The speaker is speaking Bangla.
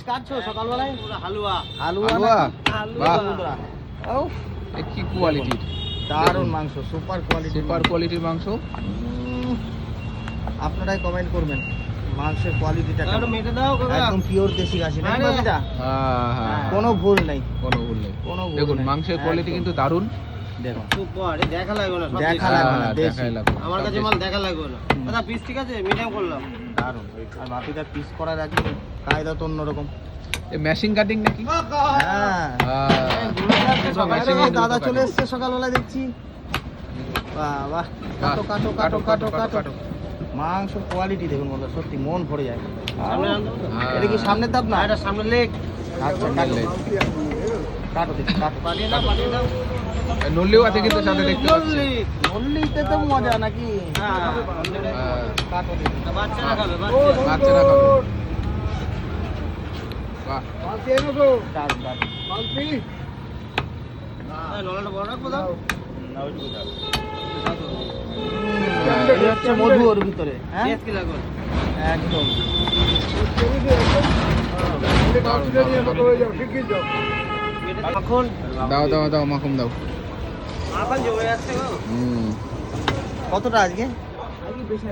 কাটছো সকালবেলায়? হালুয়া হালুয়া হালুয়া? বাহ। বন্ধুরা ও এ কি কোয়ালিটির, দারুণ মাংস, সুপার কোয়ালিটি, সুপার কোয়ালিটির মাংস। আপনারাই কমেন্ট করবেন মাংসের কোয়ালিটিটা একটু মেটে দাও কাকা। একদম পিওর দেশি খাসি নাকি আরে। বাপিদা? হ্যাঁ হ্যাঁ, কোনো ভুল নেই, কোনো ভুল নেই। কোনো ভুল দেখুন নেই। মাংসের কোয়ালিটি একদম। কিন্তু দারুণ। দেখুন সুপার, এ দেখা লাগবে না, সব দেখা দেশি। লাগবে না, হ্যাঁ, দেশি। দেখাই লাগবে। আমার কাছে সব মাল দেশি। দেখা লাগবে না। হুম। দাদা পিস ঠিক আছে, মিডিয়াম করলাম। দারুণ। আর বাপিদার পিস করার একদম কায়দা তো অন্যরকম। এ মেশিন কাটিং নাকি? হ্যাঁ দাদা চলে এসছে সকালবেলা দেখছি। বাহ বাহ, কাটো কাটো কাটো কাটো কাটো। মাংস কোয়ালিটি দেখুন বন্ধুরা, সত্যি মন ভরে যায়। সামনে আনো। হ্যাঁ। এটা কি সামনের দাব না? না, এটা সামনে লেগ। আচ্ছা কাটো leg। কাটো দেখি কাটো। পাঠিয়ে দাও, পাঠিয়ে দাও। এ নল্লিও আছে কিন্তু সাথে দেখতে পাচ্ছি। নল্লি। মল্লিতে তো মজা নাকি? হ্যাঁ। হ্যাঁ, কাটো দেখি। বাচ্চারা খাবে, বাচ্চা। বাচ্চারা খাবে। বাহ, দারুণ দারুণ। এই নলাটা বড় রাখবো দাও। এই হচ্ছে মধু ওর ভিতরে, হ্যাঁ পেঁয়াজ কি লাগবে? একদম। এটা মাখন। দাও দাও দাও, মাখন দাও। মাখন জমে যাচ্ছে গো। কতটা আজকে?